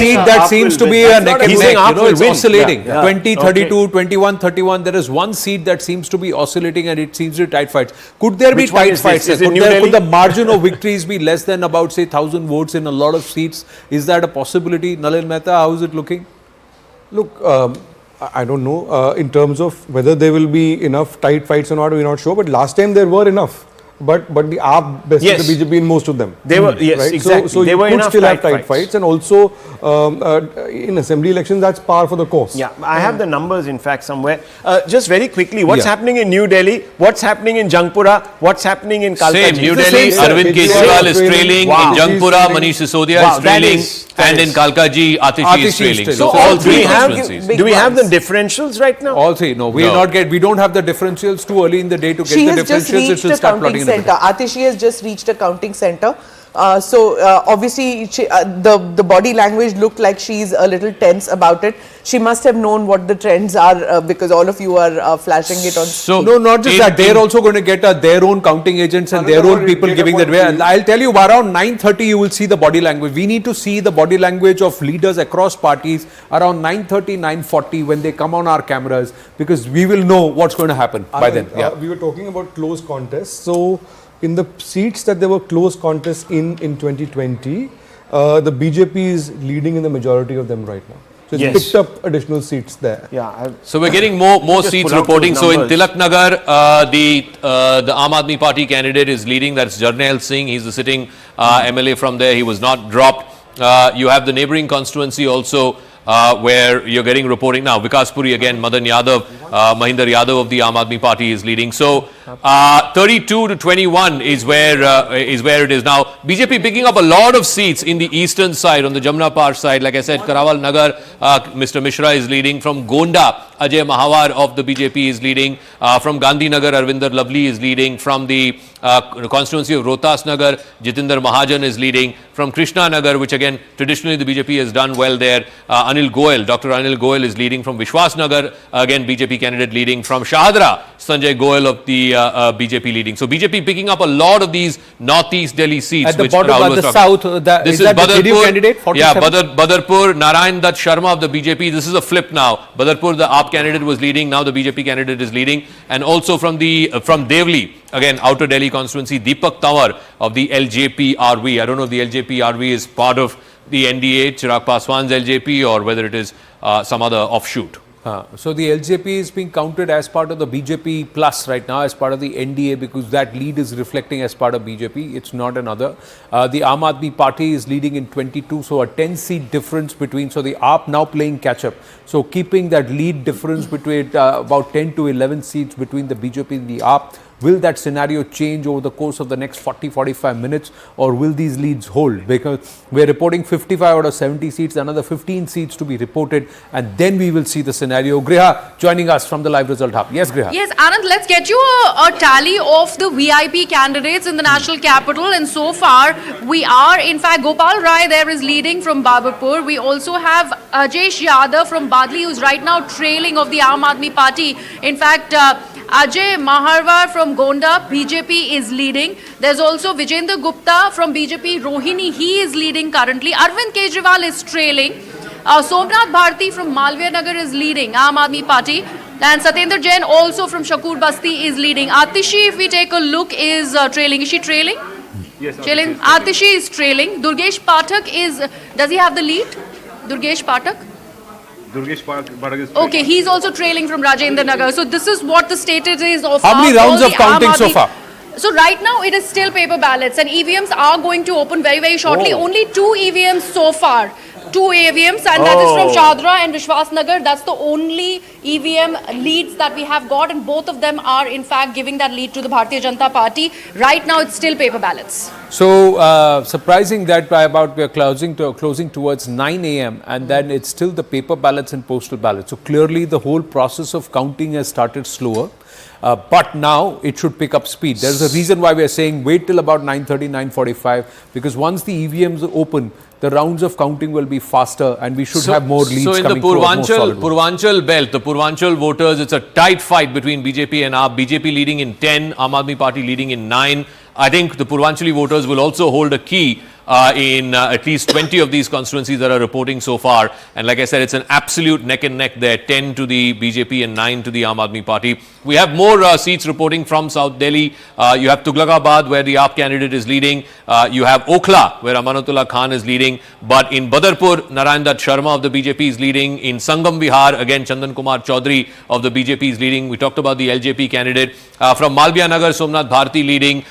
seat that seems to be a neck and neck. It's oscillating. Yeah. 20, 32, 21, 31. There is one seat that seems to be oscillating, and it seems to be tight fights. Could there be tight fights? Could the margin of victories be less than about, say, 1,000 votes in a lot of seats? Is that a possibility? Nalin Mehta, how is it looking? Look, I don't know in terms of whether there will be enough tight fights or not, we're not sure. But last time there were enough. But the AAP bested the BJP in most of them. They were, yes, right? Exactly. So you could still have tight fights. And also in assembly elections, that's par for the course. Yeah, I have the numbers in fact somewhere. Just very quickly, what's happening in New Delhi? What's happening in Jangpura? What's happening in Kalkaji? Same, New Delhi, Arvind Kejriwal is trailing. In Jangpura, Manish Sisodia is trailing. And in Kalkaji, Atishi is trailing. So all three do we have the differentials right now? All three, no. We don't have the differentials too early in the day to get the differentials. It should start plotting. Atishi has just reached a counting center. Obviously the body language looked like she's a little tense about it. She must have known what the trends are because all of you are flashing it on. So no, not just that. They're also going to get their own counting agents and their own people giving that way. And I'll tell you, around 9:30 you will see the body language. We need to see the body language of leaders across parties around 9:30, 9:40 when they come on our cameras, because we will know what's going to happen by then. We were talking about close contests. So in the seats that there were close contests in 2020, the BJP is leading in the majority of them right now. So it's picked up additional seats there. Yeah. So we're getting more seats reporting. So in Tilak Nagar, the Aam Aadmi Party candidate is leading. That's Jarnail Singh. He's the sitting MLA from there. He was not dropped. You have the neighboring constituency also, where you're getting reporting now. Vikaspuri again, Madan Yadav, Mahinder Yadav of the Aam Aadmi Party is leading. So 32 to 21 is where it is now. BJP picking up a lot of seats in the eastern side, on the Jamna Par side. Like I said, Karawal Nagar, Mr. Mishra is leading. From Gonda, Ajay Mahawar of the BJP is leading. From Gandhi Nagar, Arvinder Lovely is leading. From the constituency of Rohtas Nagar, Jitinder Mahajan is leading. From Krishna Nagar, which again traditionally the BJP has done well there, Anil Goel, Dr. Anil Goel is leading. From Vishwas Nagar, again BJP candidate leading. From Shahadra, Sanjay Goel of the BJP leading. So BJP picking up a lot of these northeast Delhi seats. At the bottom, at the south, this is Badarpur candidate. 47? Yeah, Badarpur, Narayan Dutt Sharma of the BJP. This is a flip now. Badarpur, the AAP candidate was leading. Now the BJP candidate is leading. And also from Devli, again outer Delhi constituency, Deepak Tawar of the LJP RV. I don't know if the LJP RV is part of the NDA, Chirag Paswan's LJP, or whether it is some other offshoot. So the LJP is being counted as part of the BJP plus right now, as part of the NDA, because that lead is reflecting as part of BJP. It's not another. The Aam Aadmi Party is leading in 22, so a 10-seat difference between. So the AAP now playing catch-up. So keeping that lead difference between about 10 to 11 seats between the BJP and the AAP. Will that scenario change over the course of the next 40-45 minutes, or will these leads hold? Because we're reporting 55 out of 70 seats, another 15 seats to be reported, and then we will see the scenario. Griha joining us from the live result hub. Yes, Griha. Yes, Anand, let's get you a tally of the VIP candidates in the national capital. And so far, we are, in fact, Gopal Rai there is leading from Babarpur. We also have Ajesh Yadav from Badli, who's right now trailing of the Aam Aadmi Party. In fact, Ajay Maharwar from Gonda, BJP is leading. There's also Vijender Gupta from BJP, Rohini, he is leading currently. Arvind Kejriwal is trailing. Somnath Bharti from Malviya Nagar is leading, Aam Aadmi Party. And Satyendra Jain also from Shakur Basti is leading. Atishi, if we take a look, is trailing. Is she trailing? Yes. Trailing. Atishi is trailing. Durgesh Pathak is, does he have the lead? Durgesh Pathak? Okay, he's also trailing from Rajendra Nagar. So this is what the status is of how many rounds of counting so far? So right now it is still paper ballots, and EVMs are going to open very, very shortly. Only 2 EVMs so far. 2 EVMs, and that is from Shahadra and Vishwas Nagar. That's the only EVM leads that we have got, and both of them are in fact giving that lead to the Bharatiya Janata Party. Right now it's still paper ballots. So surprising that by about we are closing towards 9 a.m. and then it's still the paper ballots and postal ballots. So clearly the whole process of counting has started slower. But now it should pick up speed. There's a reason why we are saying wait till about 9:30, 9:45, because once the EVMs open, the rounds of counting will be faster and we should have more leads coming through. So in the Purvanchal belt, the Purvanchal voters, it's a tight fight between BJP and AAP. BJP leading in 10, Aam Aadmi Party leading in 9. I think the Purvanchali voters will also hold a key in at least 20 of these constituencies that are reporting so far. And like I said, it's an absolute neck and neck there, 10 to the BJP and 9 to the Aam Aadmi Party. We have more seats reporting from South Delhi. You have Tughlakabad, where the AAP candidate is leading. You have Okhla, where Amanatullah Khan is leading. But in Badarpur, Narayan Dutt Sharma of the BJP is leading. In Sangam Vihar, again, Chandan Kumar Chaudhary of the BJP is leading. We talked about the LJP candidate. From Malviya Nagar, Somnath Bharti leading.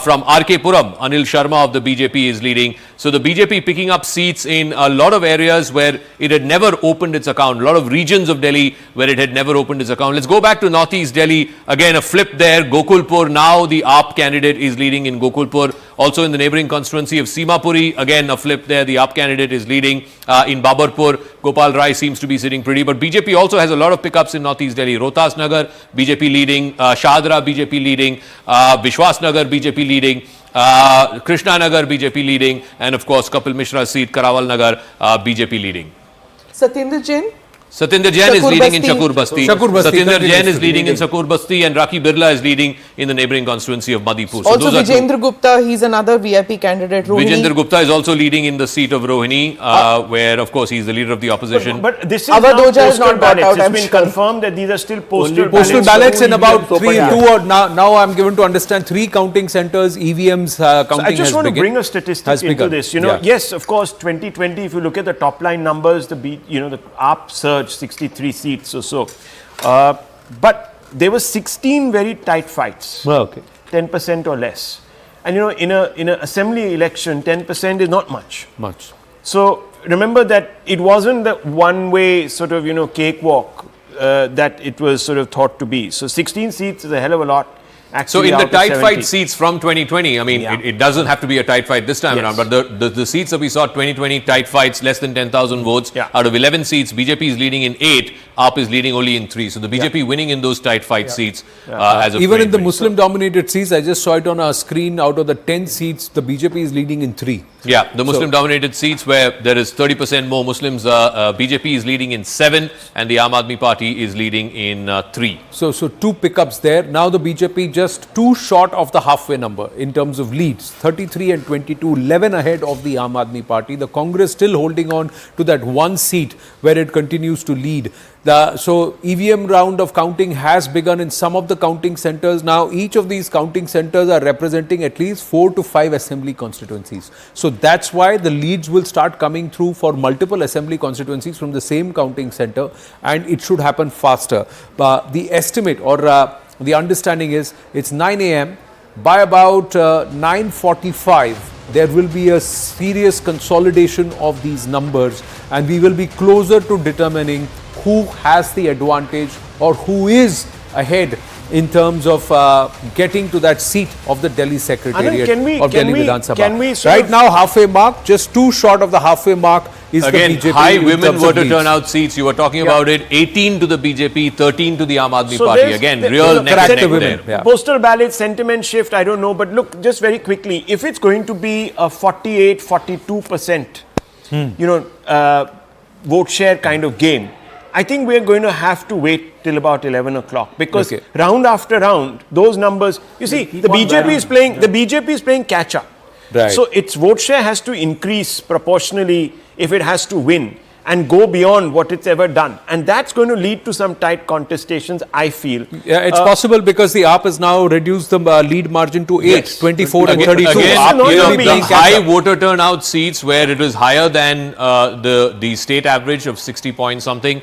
From RK Puram, Anil Sharma of the BJP is leading. So the BJP picking up seats in a lot of areas where it had never opened its account. A lot of regions of Delhi where it had never opened its account. Let's go back to Northeast Delhi. Again, a flip there. Gokulpur, now the AAP candidate is leading in Gokulpur. Also in the neighbouring constituency of Simapuri, again a flip there. The AAP candidate is leading. In Babarpur, Gopal Rai seems to be sitting pretty. But BJP also has a lot of pickups in Northeast Delhi. Rohtas Nagar, BJP leading. Shahadra, BJP leading. Vishwas Nagar, BJP leading. Krishna Nagar, BJP leading. And of course, Kapil Mishra's seat, Karawal Nagar, BJP leading. Satyendra Jain? Satyendra Jain is Shakur leading in Basti. Shakur Basti. Shakur Basti Satyendra Jain is continues leading in Shakur Basti, and Raki Birla is leading in the neighbouring constituency of Madhipur. So Also those are Vijendra Gupta, he's another VIP candidate. Rohini. Vijendra Gupta is also leading in the seat of Rohini, where of course he is the leader of the opposition. But this is Avadoja is postal not brought ballots. out, It's I'm been sure. confirmed that these are still postal Postal ballots in about EVMs three, open, two or now I'm given to understand 3 counting centers, EVMs counting I just has want to begin- bring a has statistic into begun. this. You know, Yeah. yes, of course, 2020. If you look at the top line numbers, the AAP surged 63 seats or so, but there were 16 very tight fights, Okay. 10% or less. And you know, in an assembly election, 10% is not much. Much. So remember that it wasn't the one-way sort of cakewalk that it was sort of thought to be. So 16 seats is a hell of a lot. So Actually, in the out of tight 70. fight seats from 2020, I mean, Yeah. it doesn't have to be a tight fight this time Yes. around, but the seats that we saw 2020 tight fights, less than 10,000 votes, Yeah. out of 11 seats, BJP is leading in 8, AAP is leading only in 3. So the BJP winning in those tight fight seats as of Even in the 2020. Muslim dominated seats, I just saw it on our screen, out of the 10 seats, the BJP is leading in 3. Yeah, the Muslim dominated seats where there is 30% more Muslims, BJP is leading in 7 and the Aam Aadmi Party is leading in 3. So 2 pickups there. Now the BJP just 2 short of the halfway number in terms of leads. 33 and 22, 11 ahead of the Aam Aadmi Party. The Congress still holding on to that 1 seat where it continues to lead. So EVM round of counting has begun in some of the counting centers. Now each of these counting centers are representing at least 4 to 5 assembly constituencies. So that's why the leads will start coming through for multiple assembly constituencies from the same counting center, and it should happen faster. The estimate or the understanding is it's 9 a.m. By about 9:45, there will be a serious consolidation of these numbers, and we will be closer to determining who has the advantage or who is ahead in terms of getting to that seat of the Delhi Secretariat of Delhi Vidhan Sabha. Right now, halfway mark, just 2 short of the halfway mark is Again, the BJP. high in women terms of voter leads. turnout seats. You were talking about it. 18 to the BJP, 13 to the Aam Aadmi So Party. there's- Again, there's real a neck and character neck women. there. Yeah. Postal ballot sentiment shift, I don't know, but look, just very quickly, if it's going to be a 48, 42%, vote share kind of game, I think we're going to have to wait till about 11 o'clock because Okay. round after round, those numbers, you see, the BJP is playing catch up. Right. So its vote share has to increase proportionally if it has to win and go beyond what it's ever done. And that's going to lead to some tight contestations, I feel. Yeah, it's possible because the AAP has now reduced the lead margin to 8, Yes. 24 and Again, 32. again, AAP you know, will be the playing high catch up. voter turnout seats where it was higher than the state average of 60 point something.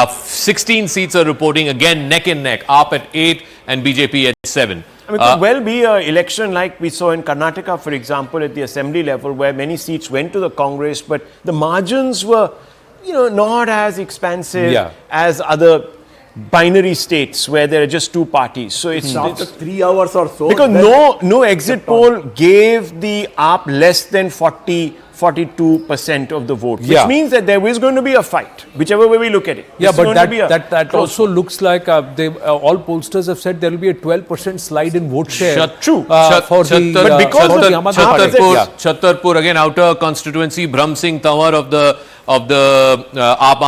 16 seats are reporting again neck and neck. AAP at 8 and BJP at 7. I mean, it could well be an election like we saw in Karnataka, for example, at the assembly level, where many seats went to the Congress, but the margins were, not as expansive Yeah. as other binary states where there are just 2 parties. So it's After 3 hours or so. because then no exit poll gave the AAP less than 42% of the vote, which Yeah. means that there is going to be a fight, whichever way we look at it. Yeah, It's but going to be a that close also looks like all pollsters have said there will be a 12% slide in vote share. True. For the But because for the Aam Aadmi Party. Chhattarpur, Yeah. Chhattarpur, again, outer constituency, Brahm Singh Tanwar of the Aam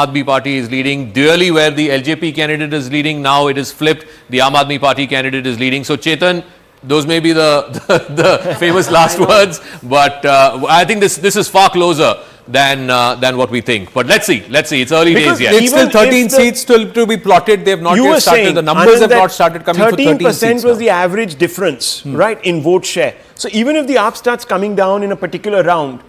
Aadmi Party is leading. Dearly, where the LJP candidate is leading, now it is flipped. The Aam Aadmi Party candidate is leading. So, Chetan, Those may be the famous last words, but I think this is far closer than what we think. But let's see. It's early days yet. It's still 13 seats still to be plotted. They have not yet started. The numbers have not started coming for 13 seats. 13% was the average difference, right, in vote share. So even if the AAP starts coming down in a particular round,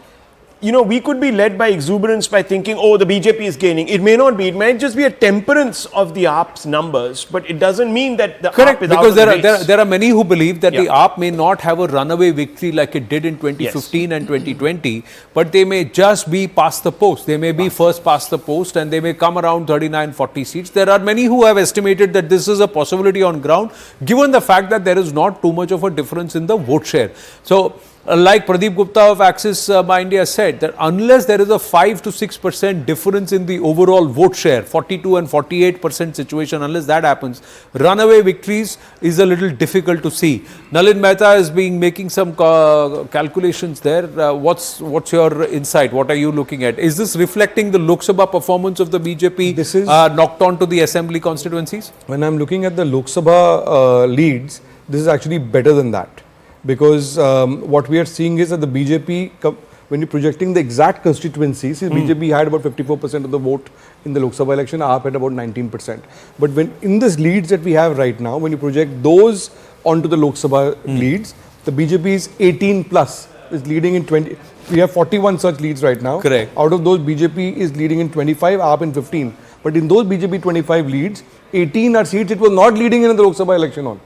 you know, we could be led by exuberance by thinking, oh, the BJP is gaining. It may not be. It might just be a temperance of the AAP's numbers, but it doesn't mean that the correct, AAP is because out of the race. there are many who believe that the AAP may not have a runaway victory like it did in 2015 and 2020, but they may just be past the post. They may be first past the post and they may come around 39, 40 seats. There are many who have estimated that this is a possibility on ground, given the fact that there is not too much of a difference in the vote share. So, like Pradeep Gupta of Axis My India said, that unless there is a 5 to 6% difference in the overall vote share, 42 and 48% situation, unless that happens, runaway victories is a little difficult to see. Nalin Mehta is making some calculations there. What's your insight? What are you looking at? Is this reflecting the Lok Sabha performance of the BJP This is knocked on to the assembly constituencies? When I'm looking at the Lok Sabha leads, this is actually better than that. Because what we are seeing is that the BJP, when you're projecting the exact constituencies, BJP had about 54% of the vote in the Lok Sabha election, AAP had about 19%. But when in these leads that we have right now, when you project those onto the Lok Sabha leads, the BJP is 18 plus, is leading in 20. We have 41 such leads right now. Correct. Out of those, BJP is leading in 25, AAP in 15. But in those BJP 25 leads, 18 are seats it was not leading in the Lok Sabha election on.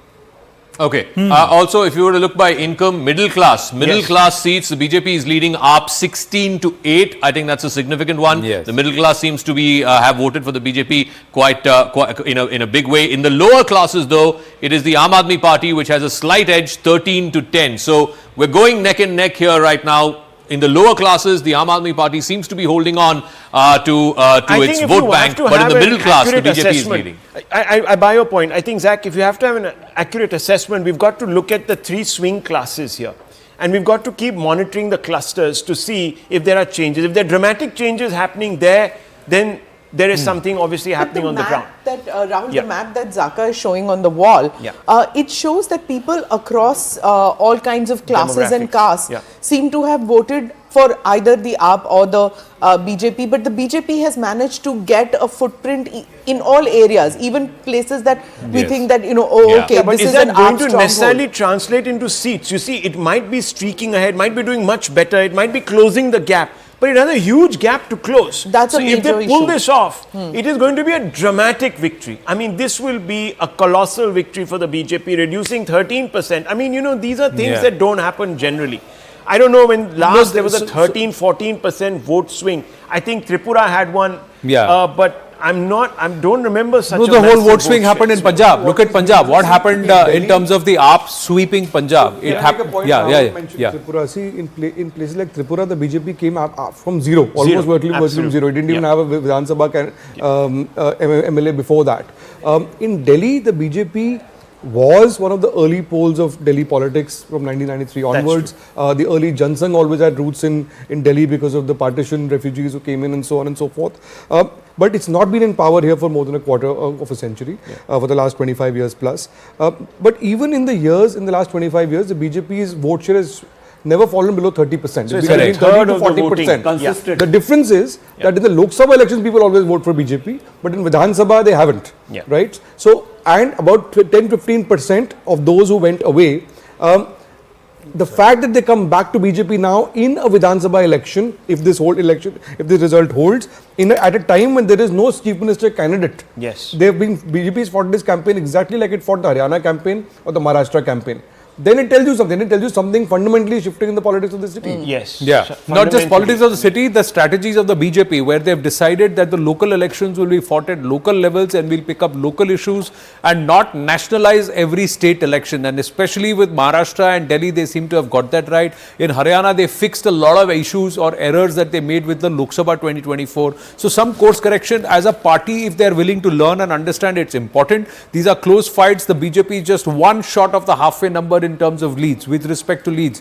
Okay. Also, if you were to look by income, middle class seats, the BJP is leading up 16 to 8. I think that's a significant one. Yes. The middle class seems to be have voted for the BJP quite in a big way. In the lower classes, though, it is the Aam Aadmi Party which has a slight edge, 13 to 10. So we're going neck and neck here right now. In the lower classes, the Aam Aadmi Party seems to be holding on to its vote bank, but in the middle class, the BJP is leading. I buy your point. I think, Zach, if you have to have an accurate assessment, we've got to look at the three swing classes here. And we've got to keep monitoring the clusters to see if there are changes. If there are dramatic changes happening there, then there is something obviously happening on the ground. Rahul, the map that Zaka is showing on the wall, it shows that people across all kinds of classes and castes seem to have voted for either the AAP or the BJP, but the BJP has managed to get a footprint in all areas, even places that we think that, you know, okay, but this is an that going AAP to necessarily translate into seats? You see, it might be streaking ahead, might be doing much better, it might be closing the gap. But it has a huge gap to close. That's so if they pull issue. this off, it is going to be a dramatic victory. I mean, this will be a colossal victory for the BJP, reducing 13%. I mean, you know, these are things that don't happen generally. I don't know when last there was a 13-14% vote swing. I think Tripura had one. But I don't remember such a the whole vote swing happened in Punjab. Look at Punjab. What happened in terms of the AAP sweeping Punjab? It happened. Tripura. See, in places like Tripura, the BJP came up from zero, almost virtually from zero. It didn't even have a Vidhan Sabha MLA before that. In Delhi, the BJP was one of the early poles of Delhi politics from 1993 onwards. The early Jansangh always had roots in Delhi because of the partition refugees who came in and so on and so forth. But it's not been in power here for more than a quarter of a century, for the last 25 years plus. But even in the last 25 years, the BJP's vote share has never fallen below 30%. So it's between 30 to 40%. The difference is that in the Lok Sabha elections, people always vote for BJP, but in Vidhan Sabha, they haven't. Right? So, and about 10-15% of those who went away, the fact that they come back to BJP now in a Vidhan Sabha election, if this result holds, at a time when there is no chief minister candidate, BJP's fought this campaign exactly like it fought the Haryana campaign or the Maharashtra campaign. Then it tells you something. It tells you something fundamentally shifting in the politics of the city. Not just politics of the city, the strategies of the BJP, where they've decided that the local elections will be fought at local levels and will pick up local issues and not nationalize every state election. And especially with Maharashtra and Delhi, they seem to have got that right. In Haryana, they fixed a lot of issues or errors that they made with the Lok Sabha 2024. So some course correction as a party, if they're willing to learn and understand, it's important. These are close fights. The BJP is just one shot of the halfway number in terms of leads, with respect to leads.